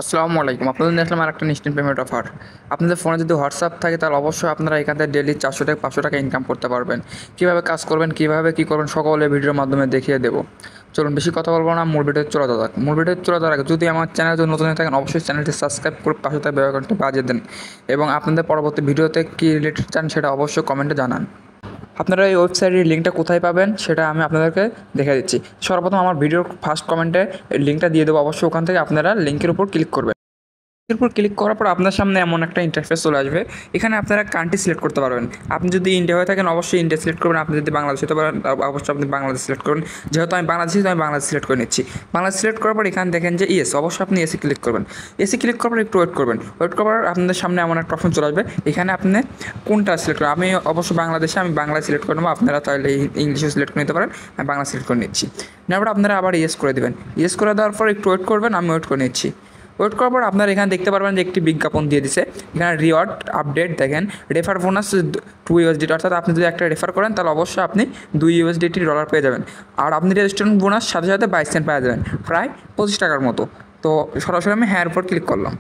আসসালামু আলাইকুম। আপনাদের দেখলাম আরেকটা ইনস্ট্যান্ট পেমেন্ট অফার। আপনাদের ফোনে যদি হোয়াটসঅ্যাপ থাকে তাহলে অবশ্যই আপনারা এখান থেকে ডেইলি 400 থেকে 500 টাকা ইনকাম করতে পারবেন। কীভাবে কাজ করবেন, কীভাবে কী করবেন সকলে ভিডিওর মাধ্যমে দেখিয়ে দেবো। চলুন বেশি কথা বলবো না, মূল ভিডিওতে চলে যাওয়া যাক। মূল ভিডিওতে চলে যাওয়ার আগে যদি আমার চ্যানেলে যদি নতুন হয়ে থাকেন অবশ্যই চ্যানেলটি সাবস্ক্রাইব করে পাশে থাকা বেল আইকনটি বাজিয়ে দেন এবং আপনাদের পরবর্তী ভিডিওতে কী রিলেটেড চান সেটা অবশ্যই কমেন্টে জানান। আপনারা এই ওয়েবসাইটের লিঙ্কটা কোথায় পাবেন সেটা আমি আপনাদেরকে দেখে দিচ্ছি। সর্বপ্রথম আমার ভিডিওর ফার্স্ট কমেন্টে লিঙ্কটা দিয়ে দেবো, অবশ্যই ওখান থেকে আপনারা লিঙ্কের উপর ক্লিক করবেন। এরপর ক্লিক করার পর আপনার সামনে এমন একটা ইন্টারফেস চলে আসবে। এখানে আপনারা কান্ট্রি সিলেক্ট করতে পারবেন। আপনি যদি ইন্ডিয়া হয়ে থাকেন অবশ্যই ইন্ডিয়া সিলেক্ট করবেন, আপনি যদি বাংলাদেশ হতে পারেন অবশ্যই আপনি বাংলাদেশ সিলেক্ট করবেন। যেহেতু আমি বাংলাদেশি তো আমি বাংলাদেশ সিলেক্ট করে নিচ্ছি। বাংলাদেশ সিলেক্ট করার পর এখানে দেখেন যে ইয়েস, অবশ্যই আপনি এসি ক্লিক করবেন। এসি ক্লিক করার পর একটু ওয়েট করবেন। ওয়েট করার পর আপনাদের সামনে এমন একটা অপশন চলে আসবে। এখানে আপনি কোনটা সিলেক্ট করবেন। আমি অবশ্যই বাংলাদেশে আমি বাংলা সিলেক্ট করে নেবো, আপনারা তাহলে ইংলিশে সিলেক্ট করে নিতে পারেন। আমি বাংলা সিলেক্ট করে নিচ্ছি। নেওয়ার পর আপনারা আবার ইয়েস করে দেবেন। ইয়েস করে দেওয়ার পর একটু ওয়েট করবেন, আমি ওয়েট করে নিচ্ছি। ওয়েট করার পর আপনারা এখানে দেখতে পারবেন যে একটি বিজ্ঞাপন দিয়ে দিছে। এখানে রিওয়ার্ড আপডেট দেখেন, রেফার বোনাস 2 USDT, অর্থাৎ আপনি যদি একটা রেফার করেন তাহলে অবশ্যই আপনি 2 USDT ডলার পেয়ে যাবেন। আর আপনি রেজিস্ট্রেশন বোনাস সাথে সাথে 22 সেন্ট পেয়ে যাবেন, প্রায় 25 টাকার মতো। তো সরাসরি আমি হ্যার উপর ক্লিক করলাম।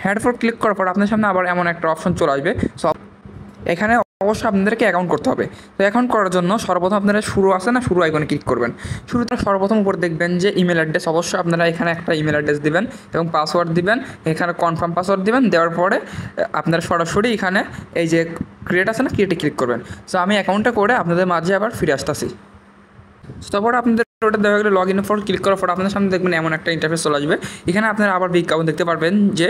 হ্যার উপর ক্লিক করার পর আপনার সামনে আবার এমন একটা অপশন চলে আসবে। সো এখানে অবশ্যই আপনাদেরকে অ্যাকাউন্ট করতে হবে। তো অ্যাকাউন্ট করার জন্য সর্বপ্রথম আপনারা শুরু আছে না, শুরু আইকনে ক্লিক করবেন। শুরুতে সর্বপ্রথম উপর দেখবেন যে ইমেল অ্যাড্রেস, অবশ্যই আপনারা এখানে একটা ইমেল অ্যাড্রেস দিবেন এবং পাসওয়ার্ড দিবেন। এখানে কনফার্ম পাসওয়ার্ড দিবেন। দেওয়ার পরে আপনারা সরাসরি এখানে এই যে ক্রিয়েট আছে না, ক্রিয়েটে ক্লিক করবেন। সো আমি অ্যাকাউন্টটা করে আপনাদের মাঝে আবার ফিরে আসতেছি। তারপর আপনাদের ওটা দেখা গেলে লগ ইনের পর ক্লিক করার পর আপনাদের সামনে দেখবেন এমন একটা ইন্টারফেস চলে আসবে। এখানে আপনারা আবার বিজ্ঞাপন দেখতে পারবেন যে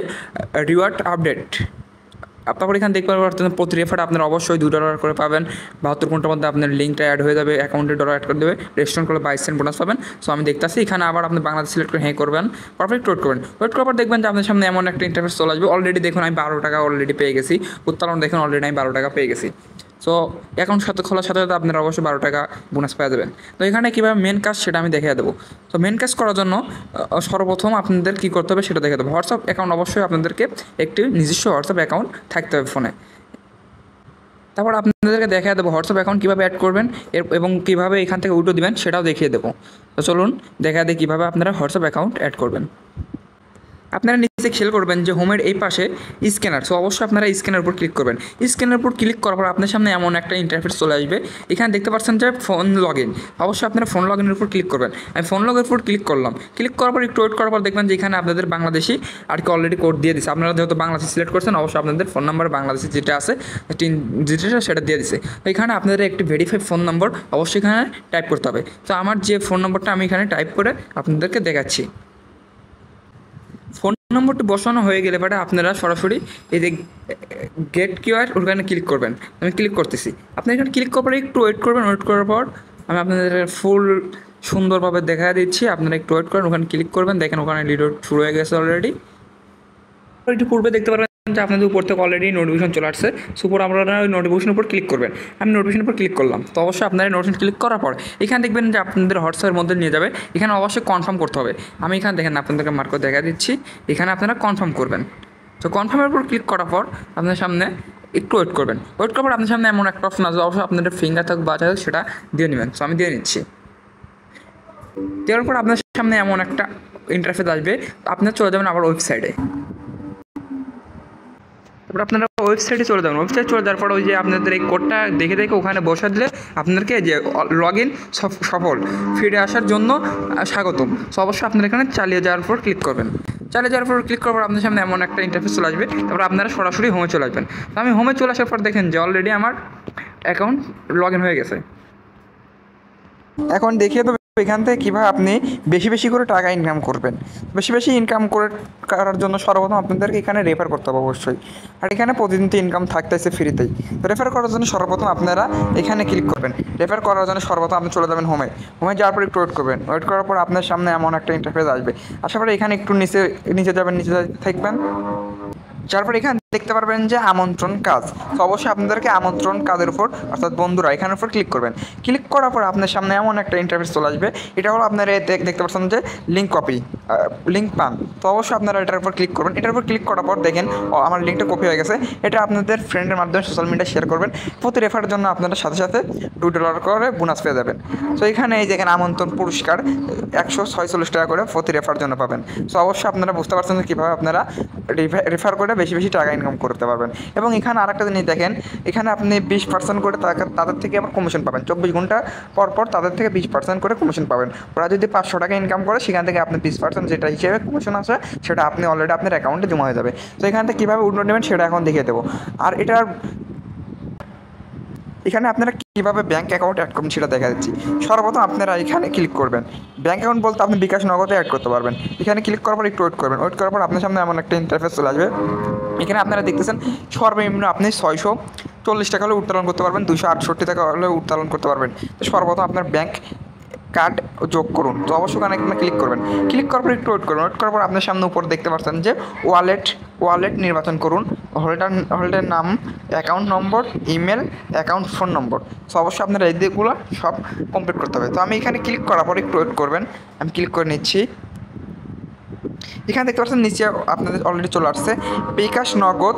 রিওয়ার্ড আপডেট। তারপর এখানে দেখতে পারবেন প্রতি রেফার আপনারা অবশ্যই $2 করে পাবেন। 72 ঘন্টার মধ্যে আপনার লিঙ্কটা অ্যাড হয়ে যাবে, অ্যাকাউন্টে ডলার অ্যাড করে দেবে, রেজিস্ট্রেশন করলে 22 সেন্ট বোনাস পাবেন। সো আমি দেখতেছি এখানে আবার আপনি বাংলাদেশ সিলেক্ট করে হ্যাঁ করবেন, পারফেক্ট ওয়েট করবেন। ওয়েট করার পর দেখবেন যে আপনার সামনে এমন একটা ইন্টারফেস চলে আসবে। অলরেডি দেখুন আমি 12 টাকা অলরেডি পেয়ে গেছি। উত্তোলন দেখুন অলরেডি আমি 12 টাকা পেয়ে গেছি। সো অ্যাকাউন্ট সাথে খোলার সাথে সাথে আপনারা অবশ্যই 12 টাকা বোনাস পেয়ে দেবেন। তো এখানে কীভাবে মেন কাজ সেটা আমি দেখিয়ে দেবো। তো মেন কাজ করার জন্য সর্বপ্রথম আপনাদের কী করতে হবে সেটা দেখে দেবো। হোয়াটসঅ্যাপ অ্যাকাউন্ট অবশ্যই আপনাদেরকে একটি নিজস্ব হোয়াটসঅ্যাপ অ্যাকাউন্ট থাকতে হবে ফোনে। তারপর আপনাদেরকে দেখিয়ে দেবো হোয়াটসঅ্যাপ অ্যাকাউন্ট কীভাবে অ্যাড করবেন এবং কীভাবে এখান থেকে উইথড্র দিবেন সেটাও দেখিয়ে দেবো। তো চলুন দেখা দিই কীভাবে আপনারা হোয়াটসঅ্যাপ অ্যাকাউন্ট অ্যাড করবেন। আপনারা নিচে খেয়াল করবেন যে হোমের এই পাশে স্ক্যানার। সো অবশ্যই আপনারা স্ক্যানের উপর ক্লিক করবেন। স্ক্যানের উপর ক্লিক করার পর আপনার সামনে এমন একটা ইন্টারফেস চলে আসবে। এখানে দেখতে পাচ্ছেন যে ফোন লগ ইন, অবশ্যই আপনারা ফোন লগ ইনের উপর ক্লিক করবেন। আমি ফোন লগের উপর ক্লিক করলাম। ক্লিক করার পর একটু ওয়েট করার পর দেখবেন যে এখানে আপনাদের বাংলাদেশি আর কি অলরেডি কোড দিয়ে দিচ্ছে। আপনারা যেহেতু বাংলাদেশি সিলেক্ট করছেন অবশ্যই আপনাদের ফোন নাম্বার বাংলাদেশি যেটা আছে যেটা সেটা দিয়ে দিচ্ছে। তো এখানে আপনাদের একটি ভেরিফাইড ফোন নম্বর অবশ্যই এখানে টাইপ করতে হবে। তো আমার যে ফোন নম্বরটা আমি এখানে টাইপ করে আপনাদেরকে দেখাচ্ছি। ফোন নম্বরটি বসানো হয়ে গেলে পরে আপনারা সরাসরি এই যে গেট কিউআর ওখানে ক্লিক করবেন। আমি ক্লিক করতেছি। আপনি এখানে ক্লিক করার পরে একটু ওয়েট করবেন। ওয়েট করার পর আমি আপনাদের ফুল সুন্দরভাবে দেখা দিচ্ছি। আপনারা একটু ওয়েট করেন, ওখানে ক্লিক করবেন। দেখেন ওখানে লিডোড শুরু হয়ে গেছে অলরেডি। একটু পূর্বে দেখতে পারবেন যে আপনাদের উপর থেকে অলরেডি নোটিফিকেশন চলে আসছে। সুপার আপনারা ওই নোটিফিকেশনের উপর ক্লিক করবেন। আমি নোটিফিকেশনের উপর ক্লিক করলাম। তো অবশ্যই আপনারা নোটিফিকেশন ক্লিক করার পর এখানে দেখবেন যে আপনাদের হোয়াটসঅ্যাপের মধ্যে নিয়ে যাবে। এখানে অবশ্যই কনফার্ম করতে হবে। আমি এখানে দেখেন আপনাদেরকে মার্ক করে দেখা দিচ্ছি। এখানে আপনারা কনফার্ম করবেন। তো কনফার্মের উপর ক্লিক করার পর আপনার সামনে একটু ওয়েট করবেন। ওয়েট করার পর আপনার সামনে এমন একটা অপশন আসবে, অবশ্যই আপনাদের ফিঙ্গার থাকুক বা থাকুক সেটা দিয়ে নেবেন। সো আমি দিয়ে নিচ্ছি। দেওয়ার পর আপনার সামনে এমন একটা ইন্টারফেস আসবে। আপনারা চলে যাবেন আবার ওয়েবসাইটে। তারপর আপনারা ওয়েবসাইটে চলে যাবেন। ওয়েবসাইট চলে যাওয়ার পর ওই যে আপনাদের এই কোডটা দেখে দেখে ওখানে বসা দিলে আপনাদেরকে যে লগ ইন সফল, ফিরে আসার জন্য স্বাগতম। সো অবশ্যই আপনারা এখানে চালিয়ে যাওয়ার পর ক্লিক করবেন। চালিয়ে যাওয়ার পর ক্লিক করার পর আপনার সামনে এমন একটা ইন্টারফেস চলে আসবে। তারপর আপনারা সরাসরি হোমে চলে আসবেন। তো আমি হোমে চলে আসার পর দেখেন যে অলরেডি আমার অ্যাকাউন্ট লগ ইন হয়ে গেছে। এখন দেখিয়ে দেবো এখান থেকে কীভাবে আপনি বেশি বেশি করে টাকা ইনকাম করবেন। বেশি বেশি ইনকাম করার জন্য সর্বপ্রথম আপনাদেরকে এখানে রেফার করতে হবে অবশ্যই। আর এখানে প্রতিদিন তো ইনকাম থাকতেছে ফ্রিতেই। তো রেফার করার জন্য সর্বপ্রথম আপনারা এখানে ক্লিক করবেন। রেফার করার জন্য সর্বপ্রথম আপনি চলে যাবেন হোমে। হোমে যাওয়ার পর একটু ওয়েট করবেন। ওয়েট করার পর আপনার সামনে এমন একটা ইন্টারফেস আসবে। আসার পরে এখানে একটু নিচে যাবেন, নিচে থাকবেন। তারপর এখান দেখতে পারবেন যে আমন্ত্রণ কাজ। তো অবশ্যই আপনাদেরকে আমন্ত্রণ কাজের উপর অর্থাৎ বন্ধুরা এখানের উপর ক্লিক করবেন। ক্লিক করার পর আপনার সামনে এমন একটা ইন্টারফেস চলে আসবে। এটা হলো আপনারা দেখতে পাচ্ছেন যে লিঙ্ক কপি, লিঙ্ক পান। তো অবশ্যই আপনারা এটার উপর ক্লিক করবেন। এটার উপর ক্লিক করার পর দেখেন আমার লিঙ্কটা কপি হয়ে গেছে। এটা আপনাদের ফ্রেন্ডের মাধ্যমে সোশ্যাল মিডিয়ায় শেয়ার করবেন। প্রতি রেফারের জন্য আপনারা সাথে সাথে $2 করে বোনাস পেয়ে যাবেন। তো এখানে এই দেখেন আমন্ত্রণ পুরস্কার 146 টাকা করে প্রতি রেফার জন্য পাবেন। সো অবশ্যই আপনারা বুঝতে পারছেন যে কীভাবে আপনারা রেফার করে বেশি বেশি টাকা ইনকাম করতে পারবেন। এবং এখানে আরেকটা জিনিস দেখেন, এখানে আপনি 20% করে তাদের থেকে আবার কমিশন পাবেন। 24 ঘন্টা পর পর তাদের থেকে 20% করে কমিশন পাবেন। ওরা যদি 500 টাকা ইনকাম করে সেখান থেকে আপনি 20% যেটা হিসেবে কমিশন আছে সেটা আপনি অলরেডি আপনার অ্যাকাউন্টে জমা হয়ে যাবে। তো এখান থেকে কীভাবে উইথড্র নেবেন সেটা এখন দেখিয়ে দেবো। আর এটার এখানে আপনারা কীভাবে ব্যাঙ্ক অ্যাকাউন্ট অ্যাড করবেন সেটা দেখা যাচ্ছি। সর্বপ্রথম আপনারা এখানে ক্লিক করবেন। ব্যাঙ্ক অ্যাকাউন্ট বলতে আপনি বিকাশ নগদে অ্যাড করতে পারবেন। এখানে ক্লিক করার পর একটু ওয়েট করবেন। ওয়েট করার পর আপনার সামনে এমন একটা ইন্টারফেস চলে আসবে। এখানে আপনারা দেখতেছেন সর্বনিম্ন আপনি 640 টাকা হলে উত্তোলন করতে পারবেন, 268 টাকা হলে উত্তোলন করতে পারবেন। তো সর্বপ্রথম আপনার ব্যাঙ্ক কার্ড যোগ করুন। তো অবশ্যই এখানে ক্লিক করবেন। ক্লিক করার পর একটু ওয়েট করুন। ওয়েট করার পর আপনার সামনে উপর দেখতে পাচ্ছেন যে ওয়ালেট নির্বাচন করুন। হোল্ডার নাম, account number, email, account phone নম্বর। সো অবশ্যই আপনারা এই দিকগুলো সব কমপ্লিট করতে হবে। তো আমি এখানে ক্লিক করার পর একটু ওয়েট করবেন। আমি ক্লিক করে নিচ্ছি। এখানে দেখতে পাচ্ছেন নিচে আপনাদের অলরেডি চলে আসছে বিকাশ নগদ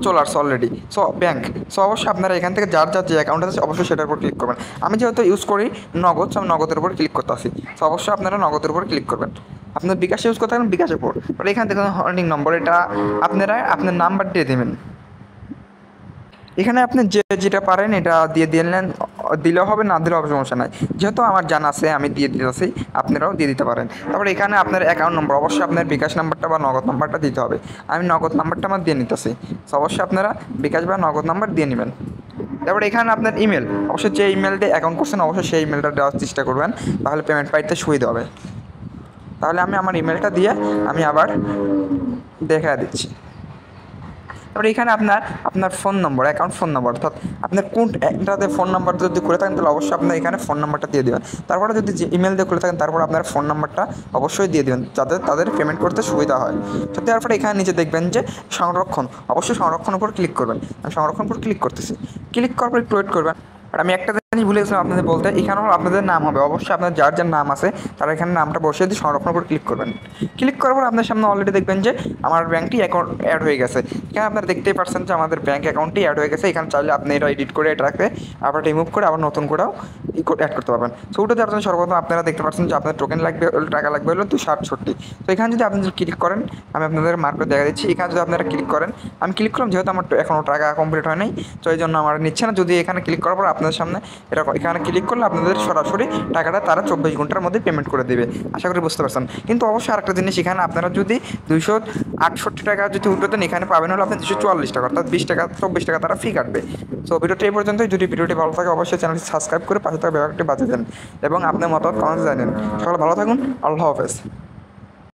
চলে আসছে অলরেডি। So bank. সো অবশ্যই আপনারা এখান থেকে যার যে অ্যাকাউন্ট আছে অবশ্যই সেটার উপর ক্লিক করবেন। আমি যেহেতু ইউজ করি নগদ, আমি নগদের উপর ক্লিক করতে আসি। সো অবশ্যই আপনারা নগদের উপর ক্লিক করবেন। আপনার বিকাশ ইউজ করতে থাকেন বিকাশের উপর। এখানে দেখুন হোল্ডিং নম্বর, এটা আপনারা আপনার নাম্বার দিয়ে দেবেন। এখানে আপনি যেটা পারেন এটা দিয়ে দিলেও হবে, না দিলেও হবে, সমস্যা নাই। যেহেতু আমার জানা আছে আমি দিয়ে দিতেছি, আপনারাও দিয়ে দিতে পারেন। তারপরে এখানে আপনার অ্যাকাউন্ট নম্বর, অবশ্যই আপনার বিকাশ নাম্বারটা বা নগদ নাম্বারটা দিতে হবে। আমি নগদ নাম্বারটা আমার দিয়ে নিতেছি। তো অবশ্যই আপনারা বিকাশ বা নগদ নাম্বার দিয়ে নেবেন। তারপরে এখানে আপনার ইমেল, অবশ্যই যে ইমেল দিয়ে অ্যাকাউন্ট করছেন অবশ্যই সেই ইমেলটা দেওয়ার চেষ্টা করবেন, তাহলে পেমেন্ট পাইতে সুবিধা হবে। তাহলে আমি আমার ইমেলটা দিয়ে আমি আবার দেখা দিচ্ছি। তারপরে এখানে আপনার ফোন নম্বর, অ্যাকাউন্ট ফোন নম্বর, অর্থাৎ আপনার কোনটাতে ফোন নাম্বার যদি করে থাকেন তাহলে অবশ্যই আপনার এখানে ফোন নাম্বারটা দিয়ে দেবেন। তারপরে যদি যে ইমেল দিয়ে করে থাকেন তারপর আপনার ফোন নাম্বারটা অবশ্যই দিয়ে দেবেন, যাতে তাদের পেমেন্ট করতে সুবিধা হয়। তো দেওয়ার পরে এখানে নিচে দেখবেন যে সংরক্ষণ, অবশ্যই সংরক্ষণ উপর ক্লিক করবেন। আমি সংরক্ষণ উপর ক্লিক করতেছি। ক্লিক করার পর একটু ওয়েট করবেন। আর আমি একটা জিনিস ভুলে গেছিলাম আপনাদের বলতে, এখানে হলো আপনাদের নাম হবে। অবশ্যই আপনার যার নাম আছে তারা এখানে নামটা বসিয়ে দিয়ে সংরক্ষণ করে ক্লিক করবেন। ক্লিক করার পর আপনার সামনে অলরেডি দেখবেন যে আমার ব্যাঙ্কটি অ্যাকাউন্ট অ্যাড হয়ে গেছে। এখানে আপনারা দেখতেই পাচ্ছেন যে আমাদের ব্যাঙ্ক অ্যাকাউন্টটি অ্যাড হয়ে গেছে। এখানে চাইলে আপনি এটা এডিট করে এটাকে আবার রিমুভ করে আবার নতুন করেও অ্যাড করতে পারবেন। সো ওটা দেওয়ার জন্য সর্বপ্রথম আপনারা দেখতে পাচ্ছেন যে আপনার টোকেন লাগবে, টাকা লাগবে হলো 268। তো এখানে যদি আপনি ক্লিক করেন, আমি আপনাদের মার্কেট দেখা দিচ্ছি। এখানে যদি আপনারা ক্লিক করেন, আমি ক্লিক করলাম, যেহেতু আমার এখনও টাকা কমপ্লিট হয় নাই তো এই জন্য আমার নিচ্ছে না। যদি এখানে ক্লিক করার পর আপনাদের সামনে এরকম এখানে ক্লিক করলে আপনাদের সরাসরি টাকাটা তারা 24 ঘন্টার মধ্যে পেমেন্ট করে দেবে। আশা করি বুঝতে পারছেন। কিন্তু অবশ্যই আরেকটা জিনিস, এখানে আপনারা যদি 268 টাকা যদি উঠবে দেন, এখানে পাবেন হলো আপনি 244 টাকা, অর্থাৎ 20 টাকা 24 টাকা তারা ফি কাটবে। সো ভিডিওটি এই পর্যন্তই। যদি ভিডিওটি ভালো থাকে অবশ্যই চ্যানেলটি সাবস্ক্রাইব করে পাশে থাকা বেল আইকনটি বাজিয়ে দেন এবং আপনার মতামত কমেন্টে জানান। সকলে ভালো থাকুন। আল্লাহ হাফেজ।